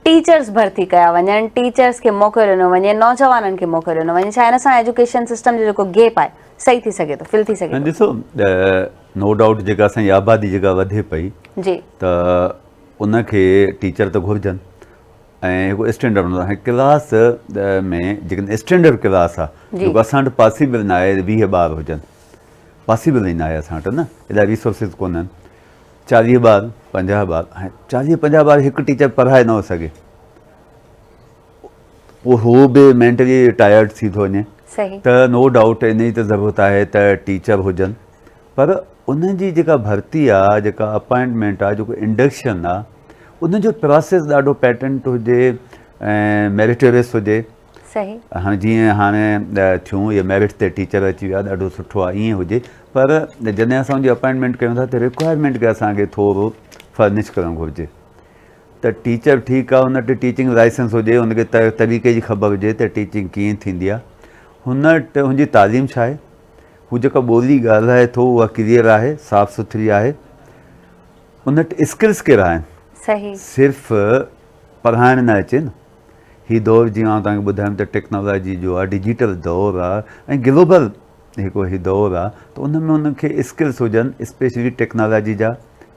Teachers भर्ती कया वञनि, टीचर्स खे मौक़ो ॾिनो वञे, नौजवाननि खे मौक़ो ॾिनो वञे, छा हिन सां एजुकेशन सिस्टम जो जेको गेप आहे सही थी सघे थो, फिल थी सघे थो? ॾिसो, नो डाउट जेका असांजी आबादी जेका वधे पई जी, त उनखे टीचर त घुरिजनि ऐं हिकु स्टैंडर्ड हूंदो आहे। क्लास में जेकॾहिं स्टैंडर्ड क्लास आहे जेको असां वटि पॉसिबल न आहे 20 ॿार हुजनि, पॉसिबल ई न आहे असां वटि, न एॾा रिसोर्सिस कोन आहिनि। 40 ॿार 50 ॿार, ऐं 40-50 ॿार हिकु टीचर पढ़ाए न सघे, उहो बि मेंटली टायर्ड थी थो वञे। सही, त नो डाउट इन जी त ज़रूरत आहे त टीचर हुजनि, पर उनजी जेका भर्ती आहे, जेका अपॉइंटमेंट आहे, जेको इंडक्शन आहे, उनजो प्रोसेस ॾाढो पैटर्न हुजे ऐं मेरिटोरियस हुजे। सही, हाणे जीअं हाणे थियूं इहे मेरिट ते टीचर अची विया, ॾाढो सुठो आहे, ईअं हुजे। पर जॾहिं असां उनजी अपॉइंटमेंट कयूं था त रिक्वायरमेंट खे असांखे थोरो फर्निश करणु घुरिजे। त टीचर ठीकु आहे, हुन वटि टीचिंग लाइसेंस हुजे, हुनखे तरीक़े जी ख़बर हुजे त टीचिंग कीअं थींदी आहे, हुन वटि हुनजी तालीम छा आहे, हू जेका ॿोली ॻाल्हाए थो उहा क्लियर आहे, साफ़ सुथरी आहे, उन वटि स्किल्स कहिड़ा आहिनि। सही, सिर्फ़ु पढ़ाइणु न अचे न। हीउ दौरु जीअं आउं तव्हांखे ॿुधायमि त टेक्नोलॉजी जो आहे, डिजिटल दौरु आहे ऐं ग्लोबल हिकु हीउ दौरु आहे, त उन में उनखे स्किल्स हुजनि, स्पेशली टेक्नोलॉजी जा,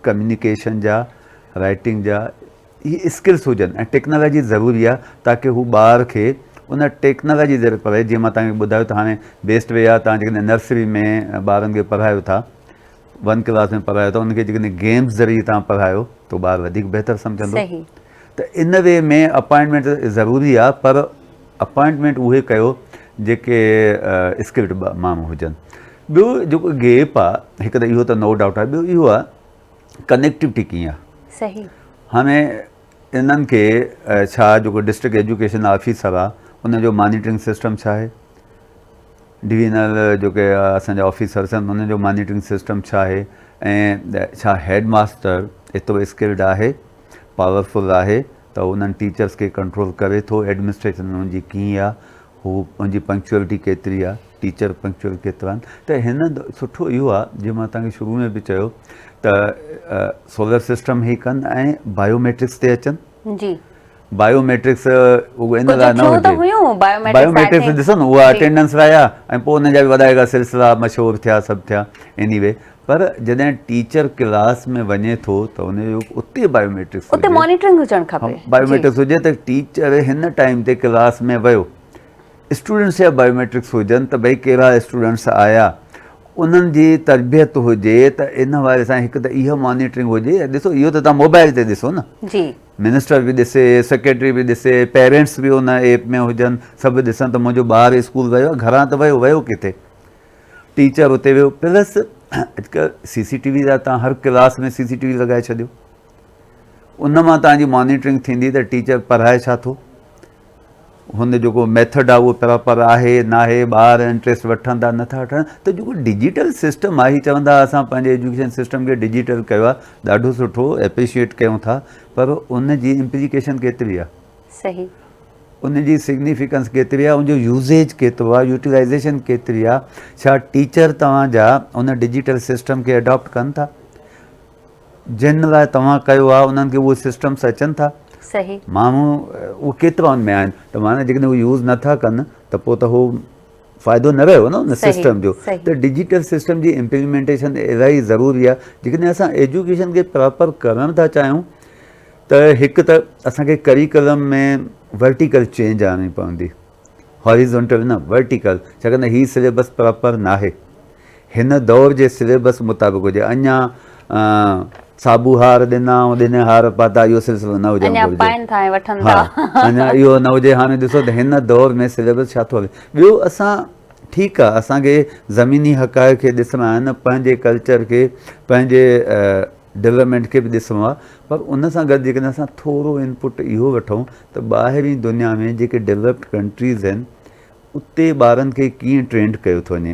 कम्युनिकेशन जा, राइटिंग जा, इहे स्किल्स हुजनि। ऐं टेक्नोलॉजी ज़रूरी आहे ताकी हू ॿार खे उन टेक्नोलॉजी ज़रिए पढ़े। जीअं मां तव्हांखे ॿुधायो त हाणे बेस्ट वे आहे, तव्हां जेकॾहिं नर्सरी में ॿारनि खे पढ़ायो था, 1 क्लास में पढ़ायो था, उनखे जेकॾहिं गेम्स ज़रिए तव्हां पढ़ायो त ॿारु वधीक बहितर सम्झंदो। त इन वे में अपॉइंटमेंट ज़रूरी आहे, पर अपॉइंटमेंट उहे कयो जेके स्किल्ड माण्हू हुजनि। ॿियो जेको गेप आहे, हिकु त इहो त नो डाउट आहे, ॿियो इहो आहे कनेक्टिविटी कीअं आहे। सही, हाणे इन्हनि खे छा जेको डिस्ट्रिक्ट एजुकेशन ऑफिसर आहे उनजो मॉनिटरिंग सिस्टम छा आहे, डिवीज़नल जेके असांजा ऑफिसर्स आहिनि उन्हनि जो मॉनिटरिंग सिस्टम छा आहे, ऐं छा हेड मास्टर एतिरो स्किल्ड आहे, पावरफुल आहे त उन्हनि टीचर्स खे कंट्रोल करे थो, एडमिनिस्ट्रेशन हुनजी कीअं आहे, हू हुनजी पंक्चुअलिटी केतिरी आहे, टीचर पंक्चुअल केतिरा आहिनि। त हिन सुठो इहो आहे, जीअं मां तव्हांखे शुरू में बि चयो त सोलर सिस्टम ई कनि ऐं बायोमेट्रिक्स ते अचनि। जी, बायोमेट्रिक्स उहो इन लाइ न हुजे, बायोमेट्रिक्स ॾिसो न, उहा अटेंडेंस लाइ आहे ऐं पोइ हुनजा बि वॾा सिलसिला मशहूरु थिया, सभु थिया एनीवे। पर जॾहिं टीचर क्लास में वञे थो त हुनजो उते बायोमेट्रिक्स, उते मॉनिटरिंग हुजणु खपे, बायोमेट्रिक्स हुजे त टीचर हिन टाइम ते क्लास में वियो, स्टूडेंट्स जा बायोमेट्रिक्स हुजनि त भई कहिड़ा स्टूडेंट्स आया, उन्हनि जी तरबियत हुजे। त इन वारे सां हिकु त इहा मॉनिटरिंग हुजे। ॾिसो, इहो त तव्हां मोबाइल ते ॾिसो न, जी, मिनिस्टर बि ॾिसे, सेक्रेटरी बि ॾिसे, पेरेंट्स बि उन ऐप में हुजनि, सभु ॾिसनि त मुंहिंजो ॿारु स्कूल वियो आहे, घरां त वियो किथे, टीचर उते वियो। प्लस अॼुकल्ह CCTV जा तव्हां हर क्लास में CCTV लॻाए छॾियो, उन मां तव्हांजी मॉनिटरिंग थींदी त टीचर पढ़ाए छा थो, हुन जेको मेथड आहे उहो प्रॉपर आहे न आहे, ॿार इंट्रस्ट वठनि था नथा वठनि। त जेको डिजिटल सिस्टम आहे, चवंदा असां पंहिंजे एजुकेशन सिस्टम खे डिजिटल कयो आहे, ॾाढो सुठो, एप्रिशिएट कयूं था, पर उन जी इम्प्लीकेशन केतिरी आहे, सही, उनजी सिग्निफिकेंस केतिरी आहे, उनजो यूज़ेज केतिरो आहे, यूटिलाइज़ेशन केतिरी आहे, छा टीचर तव्हांजा उन डिजिटल सिस्टम खे अडॉप्ट कनि था, जिन लाइ तव्हां कयो आहे उन्हनि खे उहे सिस्टम्स अचनि था। सही, माण्हू उहे केतिरा उन में आहिनि, त माना जेकॾहिं उहे यूज़ नथा कनि त पोइ त उहो फ़ाइदो न रहियो न उन सिस्टम जो। त डिजिटल सिस्टम जी इम्प्लीमेंटेशन इलाही ज़रूरी आहे। जेकॾहिं असां एजुकेशन खे प्रॉपर करणु था चाहियूं त हिकु त असांखे करिकुलम में वर्टिकल चेंज आणणी पवंदी, हॉरिज़ॉन्टल न, वर्टिकल। छाकाणि हीउ सिलेबस प्रॉपर न आहे, हिन दौर जे सिलेबस मुताबिक़ हुजे। अञा साबू हार ॾिना ऐं ॾिने हार पाता, इहो सिलसिलो न हुजणु घुरिजे। हा, अञा इहो न हुजे। हाणे ॾिसो त हिन दौर में सिलेबस छा थो हले। ॿियो असां ठीकु आहे, असांखे ज़मीनी हक़ाइक़ खे ॾिसणा आहिनि, पंहिंजे कल्चर खे, पंहिंजे डेवलपमेंट खे बि ॾिसणो आहे, पर उन सां गॾु जेकॾहिं असां थोरो इनपुट इहो वठूं त ॿाहिरीं दुनिया में जेके डेवलप्ड कंट्रीज़ आहिनि उते ॿारनि खे कीअं ट्रेंड कयो थो वञे,